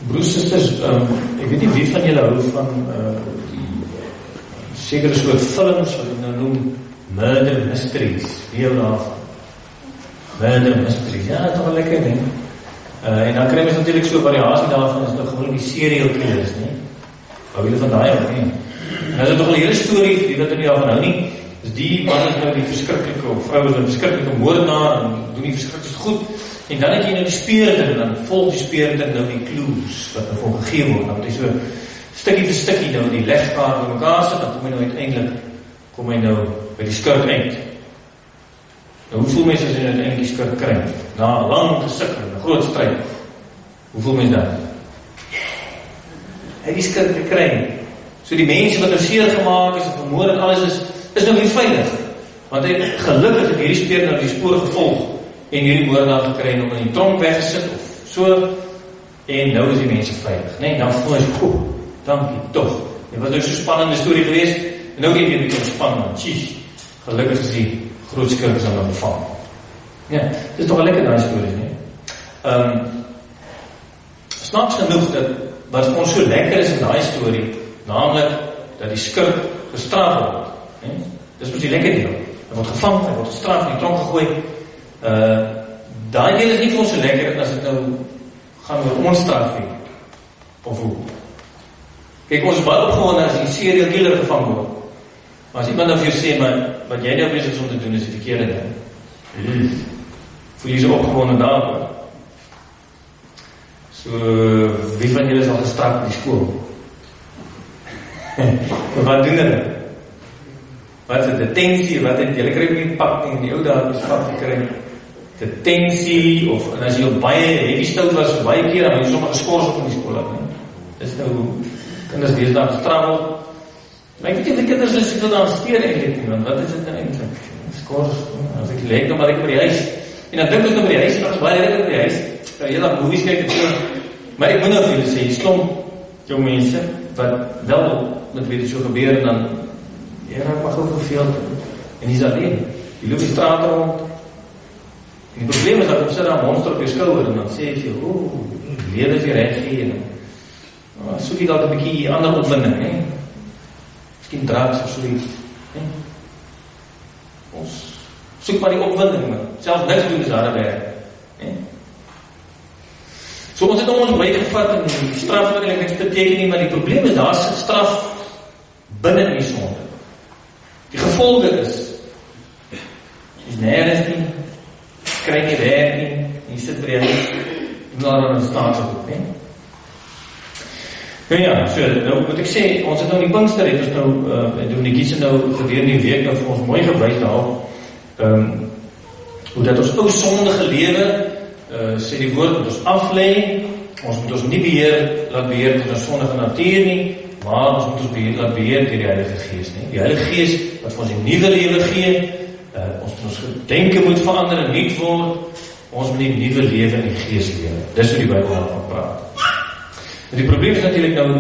Broers, susters, ek weet nie wie van julle hou van die sekere soort films wat ek nou noem Murder Mysteries. Wie hou daarvan? Murder Mysteries, ja, toch wel lekker, nee? En dan krijg je natuurlijk so variasie daarvan, is nou gewoon die serial killers, nee? Hou julle van daai ook, nee? En as het toch al hele story, die wat er nie daarvan hou nie, is die man is nou die verskriklike, of vrou is nou die verskriklike moordenaar, en doen die verskrikkelijk goed, en dan het jy nou die speurder, en dan volg die speurder nou die clues, wat nou voor gegee word, dan moet hy so stukkie vir stukkie nou die legkaart by mekaar sit, dan kom hy nou uiteindelik, kom hy nou by die skurk eind. Nou, hoeveel mense is uiteindelik die skurk kry? Na lang gesikkel, 'n groot stryd. Hoeveel mense dan? Hy die skurk gekry. So die mense wat nou seer gemaak is, en vermoord en alles is nou weer veilig. Want hy gelukkig het hierdie speurder nou die spore gevolg, en hierdie moordenaar gekry en hom in die tronk weggesit, of so, en nou is die mense veilig. Nee, dan voel hy, dankie, toch. Dit was nou so spannende storie geweest, en nou gee jy net ontspan, man, tjies, gelukkig is die groot skurk is aan hom gevang. Ja, dit is toch een lekker daai stories, nie? Snaaks genoeg, dat wat vir ons so lekker is in daai storie, naamlik, dat die skurk gestraf word. Dis mos die lekker deel. Hy word gevang, hy word gestraf, in die tronk gegooi. Daai deel is nie vir ons so lekker, as het nou gaan oor ons straf heen. Of hoe? Kijk, ons is baie opgewonde as die serial killer gevang word. Maar as iemand nou vir jou sê, maar wat jy nou bezig is om te doen, is die verkeerde ding. Voel jy so opgewonde daaroor? So, wie van julle is al gestraf in die skool? Wat doen hulle? Wat is het, detentie, wat het, julle krijg nie pak nie, die oude had straf gekry, detentie, of, en as jy op baie heavy stout was, so baie keer, dan moet jy sommer geskors op in die skool had, dis nou, kinders wees daar gestraffel, maar ek weet nie, die kinders is soveel daar steer eindelijk nie, want wat is dit nou eindelijk? Skors, as ek leek dan maar ek by die huis, en dan dink ek nou by die huis, en dan is baie lekker by die huis, kan jy dat movies kyk en so, maar ek moet nou vir julle sê, slomp jou mense, wat wel met weet so gebeur, en dan, jy raak maar gauw verveeld, en jy is alleen, jy loop die straat rond, en die probleem is dat kom sit daar monster op jou skouwer, en dan sê ek jou, leer is jy recht gee, en soek jy dat 'n bietjie ander opwinding, hè? Miskien drugs of soeiets, hè? Ons soek maar die opwinding, maar selfs niks doen is harde werk, hè? So ons het ons bygevat, en straf wat eintlik niks beteken nie, maar die probleem is, daar is straf binne die sonde. Die gevolge is nergens nie, kry nie werk nie, en jy sit by die huis, en daar staan so goed, hè? Nou ja, so, nou moet ek sê, ons het nou die Pinkster, het ons nou, Dominikies het nou gedurende die week nou vir ons mooi gewys daar, hoe dat ons ou sondige lewe, sê die woord, moet ons aflei, ons moet ons nie laat beheer tot ons sondige natuur nie, maar ons moet ons laat beheer deur die Heilige Gees nie. Die Heilige Gees wat vir ons die nuwe lewe gee, ons gedenke moet verander en nuut word, ons moet die nuwe lewe in die Gees lewe. Dis hoe die Bybel daarvan praat. En die probleem is natuurlijk nou,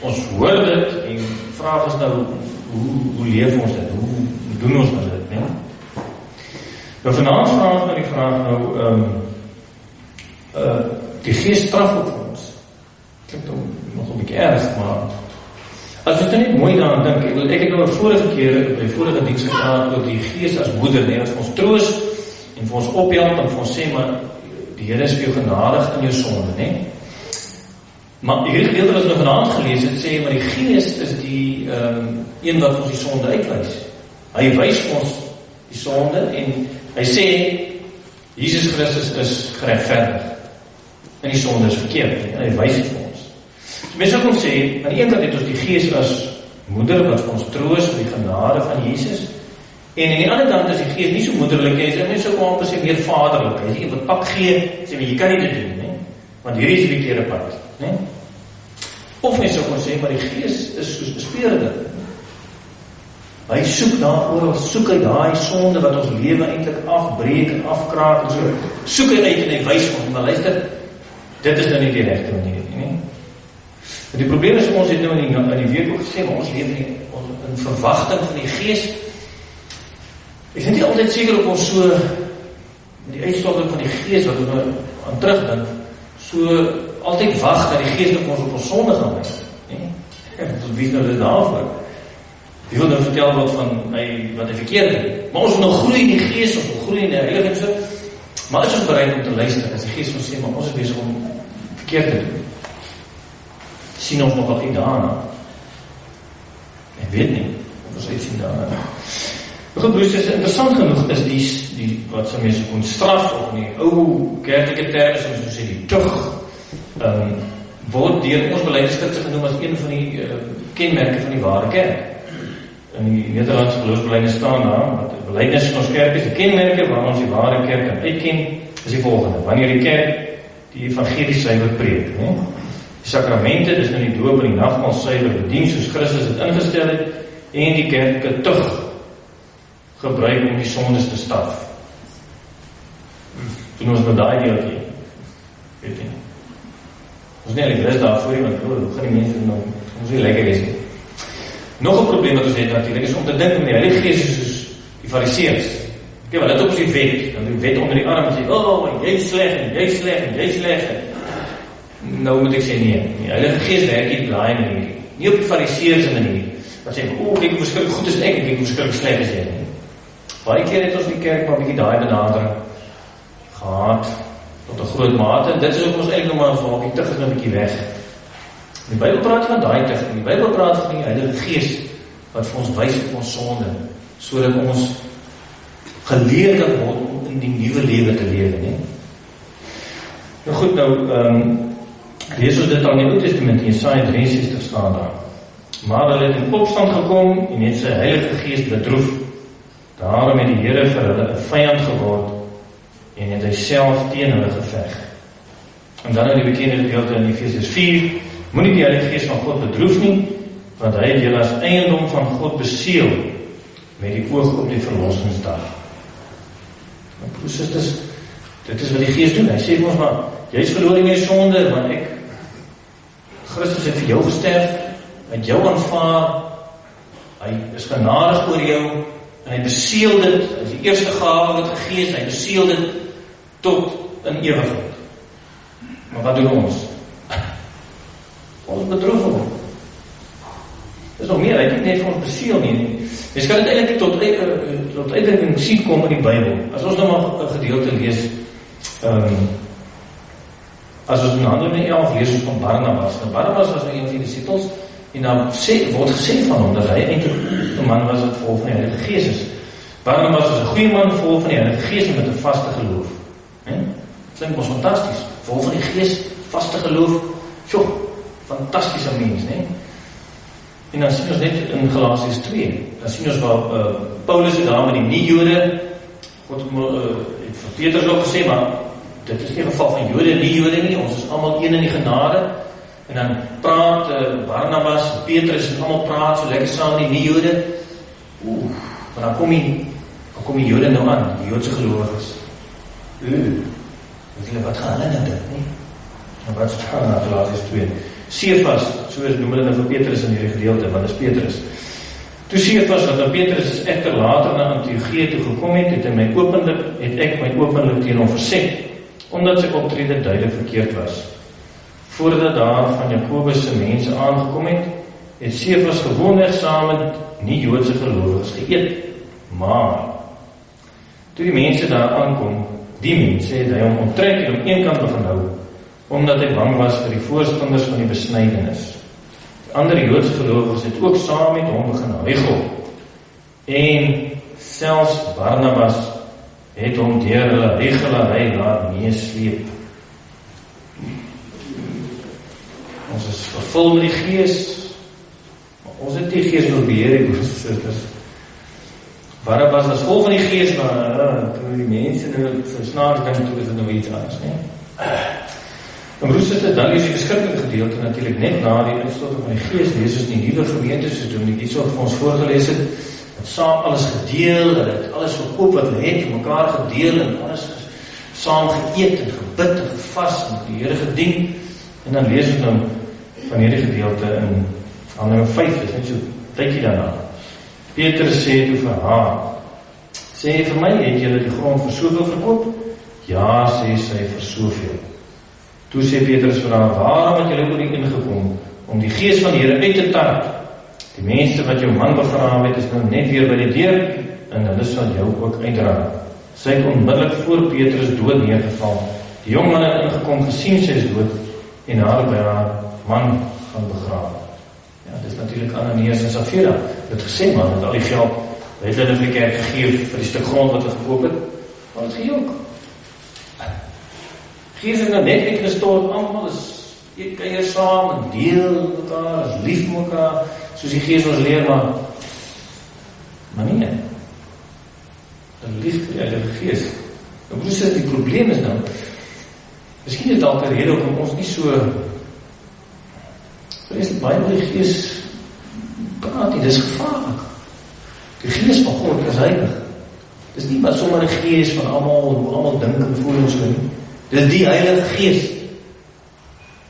ons hoor dit, en vraag is nou, hoe leef ons dit, hoe doen ons met dit, nie? Nou vanavond vraag nou die vraag nou, die Gees straf op ons. Klinkt nog een beetje erg, maar as ons net mooi daaraan dink, ek het nou vorige keer, by vorige dienst gepraat, oor die Gees as moeder, nee, wat vir ons troos, en vir ons ophelp, en vir ons sê, maar die Here is vir jou genadig in jou sonde, nee? Maar hierdie gedeelte wat ons nou vanavond gelees het, sê, maar die Gees is die een wat ons die sonde uitwys. Hy wys ons die sonde, en hy sê, Jesus Christus is geregverdig, en die sonde is verkeerd, en hy wys het vir ons. So mense kon sê, aan die ene kant het ons die Gees as moeder, wat vir ons troos, vir die genade van Jesus, en aan die ander kant is die Gees nie so moederlik, hy sê, mense kon amper sê meer vaderlik, hy sê, wat pak gee, sê, jy kan nie dit doen, nie? Want hierdie is die verkeerde pad, nie? Of mense kon sê, maar die Gees is soos 'n speurder. Hy soek daar oral, soek hy daai sonde wat ons lewe eintlik afbreek en afkraak en so. Soek hy uit en hy wys ons, maar luister, dit is nou nie die regte manier nie. Maar die probleem is, ons het nou in die week ook gesê, maar ons lewe in verwagting van die Gees. Ek is nie altyd seker op ons so, met die uitstorting van die Gees, wat ons nou aan terugdink, so altyd wag dat die Gees ons op ons sonde gaan wys. Wie is nou dit daarvoor? Die wil nou vertel wat hy verkeerd doen. Maar ons wil nog groei in die Gees, ons wil groei in die Heilige so. Maar is ons bereid om te luister, as die Gees ons sê, maar ons is besig om verkeerd te doen. Sien ons nog wat nie daarna? Ek weet nie, of ons uitsien daarna. Goed, broers, interessant genoeg is die wat sy mense kon straf, of die ou kerklike term, soos ons sê, die tug, word deur ons belydenisskrifte genoem as een van die kenmerke van die ware kerk. In die Nederlandse geloofsbelydenis staan daar, wat die belydenis van ons kerk is, die kenmerke waar ons die ware kerk kan uitken, is die volgende. Wanneer die kerk die evangelie suiwer preek, die sakramente, dis nou die doop en die nagmaal suiwer bedien, soos Christus het ingestel het, en die kerklike tug gebruik om die sondes te straf. Doen ons met daai deeltjie. Weet jy. Ons nie alleen is daarvoor, want gaan die mense nou, ons nie lekker wees nie. Nog 'n probleem wat ons het natuurlik, is om te dink met die Heilige Gees soos die Fariseërs. Kyk, wat dit op die wet, dan die wet onder die arm sê, jy is sleg, en jy is sleg, en jy is sleg. Nou moet ek sê nee, die Heilige Gees werk nie op daai manier. Nie op die Fariseërs manier. Wat sê, kyk hoe verskriklik goed is ek, en kyk hoe verskriklik sleg is jy. Baie keer het ons die kerk maar 'n bietjie daai benadering gehad tot 'n groot mate, en dit is ook ons eintlik maar so, die tug is nou 'n bietjie weg. Die Bybel praat van daai tug, die Bybel praat van die Heilige Gees wat vir ons wys op ons sonde, sodat ons geleer kan word om in die nuwe lewe te lewe, nie? Nou goed, lees ons dit al in die Ou Testament, in Jesaja 63 staan daar. Maar hulle het in opstand gekom en het sy Heilige Gees bedroef. Daarom het die Here vir hulle 'n vyand geword en het hy self teen hulle geveg. En dan in die bekende gedeelte in Efesiërs 4, moenie die Heilige Gees van God bedroef nie, want hy het julle as eiendom van God beseël met die oog op die verlossingsdag. Nou, broers, dit is wat die Gees doen. Hy sê vir ons maar, jy is verloor in jou sonde, want Christus het vir jou gesterf, hy het jou aanvaar, hy is genadig oor jou, en hy beseël dit, hy is die eerste gawe wat gegee is, hy beseël dit tot in ewigheid. Maar wat doen ons? Ons bedroef hom. Dis nog meer, hy het net vir ons beseël nie. Jy kan dit eintlik tot uitdrukking sien kom in die Bybel. As ons nou maar 'n gedeelte lees, as ons in Handelinge 11 lees ons van Barnabas. Nou Barnabas was een van die disippels, en dan word gesê van hom dat hy eintlik 'n man was wat vol van die Heilige Gees is. Barnabas was 'n goeie man, vol van die Heilige Gees en met 'n vaste geloof. Klink ons fantasties. Vol van die Gees, vaste geloof. Sjoe, fantastiese mens, né? En dan sien ons net in Galasiërs 2, dan sien ons waar Paulus het daar met die nie-Jode, het vir Petrus ook gesê, maar dit is nie 'n geval van Jode en nie-Jode nie, ons is almal een in die genade. En dan praat Barnabas, Petrus en almal praat so lekker saam die nie-Jode. Maar dan kom die Jode nou aan, die Joodse gelowiges. Wat gaan hulle nou doen, nie? En wat staan na Galasiërs 2? Cephas, soos noem hulle nou vir Petrus in hierdie gedeelte, wat is Petrus? Toe Cephas, wat nou Petrus is echter later na Antiochië toe gekom het, het ek my openlik teen hom verset, omdat sy optrede duidelik verkeerd was. Voordat daar van Jakobus se mense aangekom het Cephas gewoonweg saam met nie-Joodse gelowiges geëet. Maar toe die mense daar aankom, die mense het hy hom onttrek en om een kant begin hou, omdat hy bang was vir die voorstanders van die besnydenis. Die ander Joodse gelowiges het ook saam met hom begin huigel. En selfs Barnabas het hom deur hulle huigelary laat meesleep. Ons is vervul met die Gees, maar ons het die Gees wil beheer, broers. Barnabas was vol van die Gees, maar toe die mense nou so snaaks dink, toe is dit nou iets anders, nie? En broers, dan is die beskikkelike gedeelte natuurlijk net na die instorting van die Gees, lees ons die nuwe gemeente, soos doen die iets wat vir ons voorgelees het, het saam alles gedeel, het alles verkoop wat hulle het, mekaar gedeel, en alles saam geëet en gebid en gevas, en die Here gedien, en dan lees ons nou van hierdie gedeelte in Handelinge 5, dis net so tydjie daarna. Petrus sê toe vir haar, sê vir my, het julle die grond vir soveel verkoop? Ja, sê sy, vir soveel. Toe sê Petrus vir haar, waarom het julle oor die ingekom, om die gees van die Here uit te tart? Die mense wat jou man begrawe het, is nou net weer by die deur, en hulle sal jou ook uitdra. Sy het onmiddellik voor Petrus dood neergeval. Die jong man het ingekom, gesien sy is dood, en haar by haar man gaan begrawe. Ja, dit is natuurlik Ananias en Safira. Het gesê, man, het al die geld, het hulle vir die kerk gegee vir die stuk grond wat hulle gekoop het, maar het gee ook. Gees is nou net uitgestort, allemaal is eet kuier saam, en deel mekaar, is lief mekaar, soos die Gees ons leer, maar nie. Een lief Heilige Gees. Nou broers, die probleem is nou, miskien is dalk 'n rede om ons nie so vreeslik baie oor die Gees praat nie, dis gevaarlik. Die Gees van God is heilig. Dis nie maar sommer 'n Gees van almal dink en voel ons nie. Dis die Heilige Gees.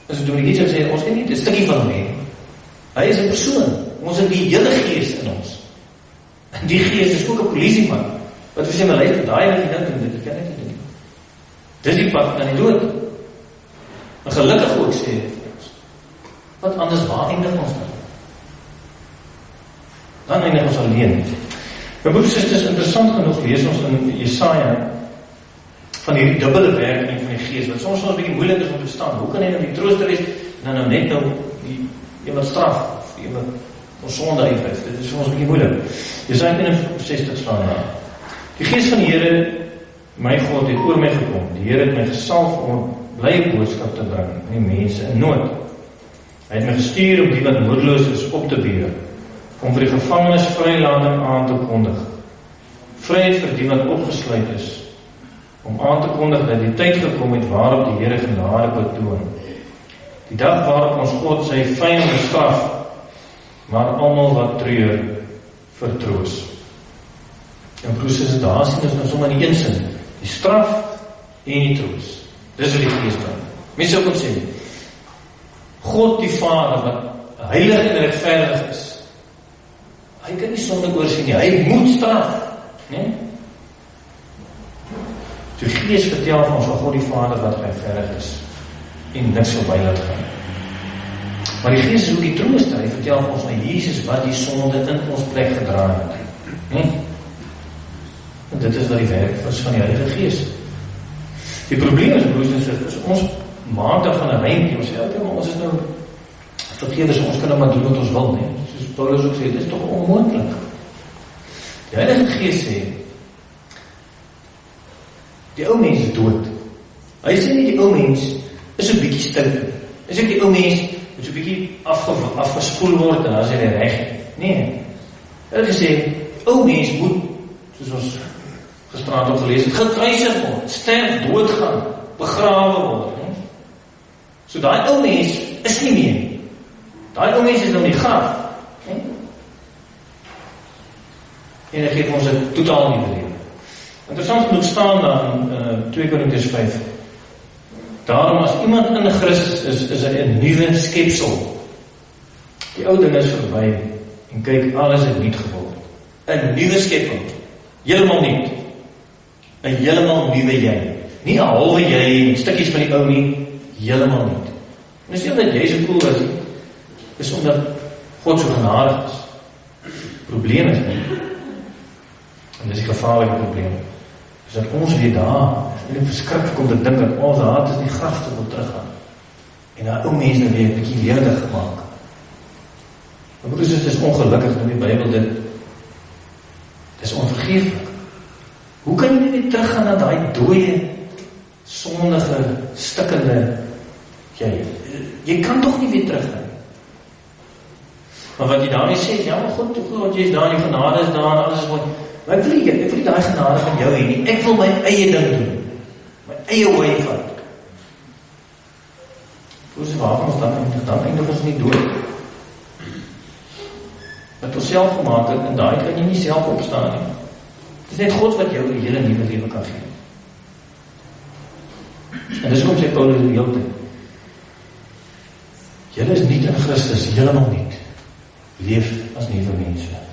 As we doen iets en sê, ons het nie 'n stukkie van hom nie. Hy is 'n persoon. Ons het die hele Gees in ons. En die Gees is ook 'n polisieman. Wat we sê, maar luister, daai wat jy dink en dit kan net nie doen. Dis die pad na die dood. En gelukkig ook sê vir ons. Wat anders, waar eindig ons dan? Dan eindig ons alleen. My broers en susters, interessant genoeg lees ons in Jesaja van die dubbele werking van die Gees, wat soms 'n bietjie moeilik is om te verstaan. Hoe kan hy nou die trooster wees, en dan net die iemand straf, of iemand ons sonde uitwys? Dit is vir ons 'n bietjie moeilik. Jesaja 61 staan daar. Die Gees van die Here, my God, het oor my gekom. Die Here het my gesalf om 'n blye boodskap te bring aan die mense in nood. Hy het my gestuur om die wat moedeloos is op te beur, om vir die gevangenes vrylating aan te kondig. Vryheid vir die wat opgesluit is, om aan te kondig dat die tyd gekom het waarop die Here genade betoon. Die dag waarop ons God sy vyande straf, maar almal wat treur vertroos. En broers, is daar sien ons nou sommer in die een sin, die straf en die troos. Dis wat die Gees bring. Mense ook sê, God die Vader, wat heilig en regverdig is, hy kan nie sonde oorsien nie, hy moet straf, nee? Die Gees vertel van ons van God die Vader wat regverdig is, en niks sal by laat gaan. Maar die Gees is ook die trooster, hy vertel van ons van Jesus wat die sonde in ons plek gedra het, nee? En dit is wat die werk was van die Heilige Gees. Die probleem is, broers en susters, ons maak daarvan 'n rympie, ons sê, okay, maar ons is nou vergewers, ons kan nou maar doen wat ons wil, nee? Soos Paulus ook sê, dit is toch onmoontlik. Die Heilige Gees sê, die ou mens is dood. Hy sê nie die ou mens is 'n bietjie stil. Hy sê die ou mens moet 'n bietjie afgespoel word en dan is hy reg. Nee. Hy het gesê, ou mens moet, soos ons gisteraand ook gelees het, gekruisig word, sterf, doodgaan, begrawe word. Nee? So daai ou mens is nie meer. Daai ou mens is nou in die graf. Nee? En hy geef ons 'n totaal nuwe lewe. Interessant genoeg staan daar in 2 Korintiërs 5. Daarom as iemand in Christus is hy 'n nuwe skepsel. Die ou dinge is verby en kyk, alles het nuut geword. 'n Nuwe skepping. Heeltemal nuut. 'n heeltemal nuwe jy. Nie 'n halwe jy, stukkies van die ou nie, heeltemal nuut. En dis nie omdat jy so cool was nie. Dis omdat God so genadig is. Probleem is nie. En dis 'n gevaarlike probleem. Is dat ons weer daar, en het verskrik om te dink dat ons hart is die graf te wil teruggaan. En daar ou mense nou weer 'n bietjie lewendig gemaak. Maar broers, dit is ongelukkig in die Bybel, dit is onvergeeflik. Hoe kan jy nie teruggaan na daai dooie, sondige, stikkende, jy kan toch nie weer teruggaan. Maar wat jy daarmee sê, ja maar God, jy is daar, die genade is daar, alles is mooi. Maar ek wil nie die genade van jou hê nie. Ek wil my eie ding doen. My eie way vat. Hoe is waarvan ons dan eindig ons nie dood. Wat ons self gemaak het, en daai kan jy nie self opstaan nie. Het is net God wat jou die hele nuwe lewe kan gee. En dis kom sê Paulus die hele tyd. Julle is nie in Christus, heeltemal nie. Leef as nuwe mense.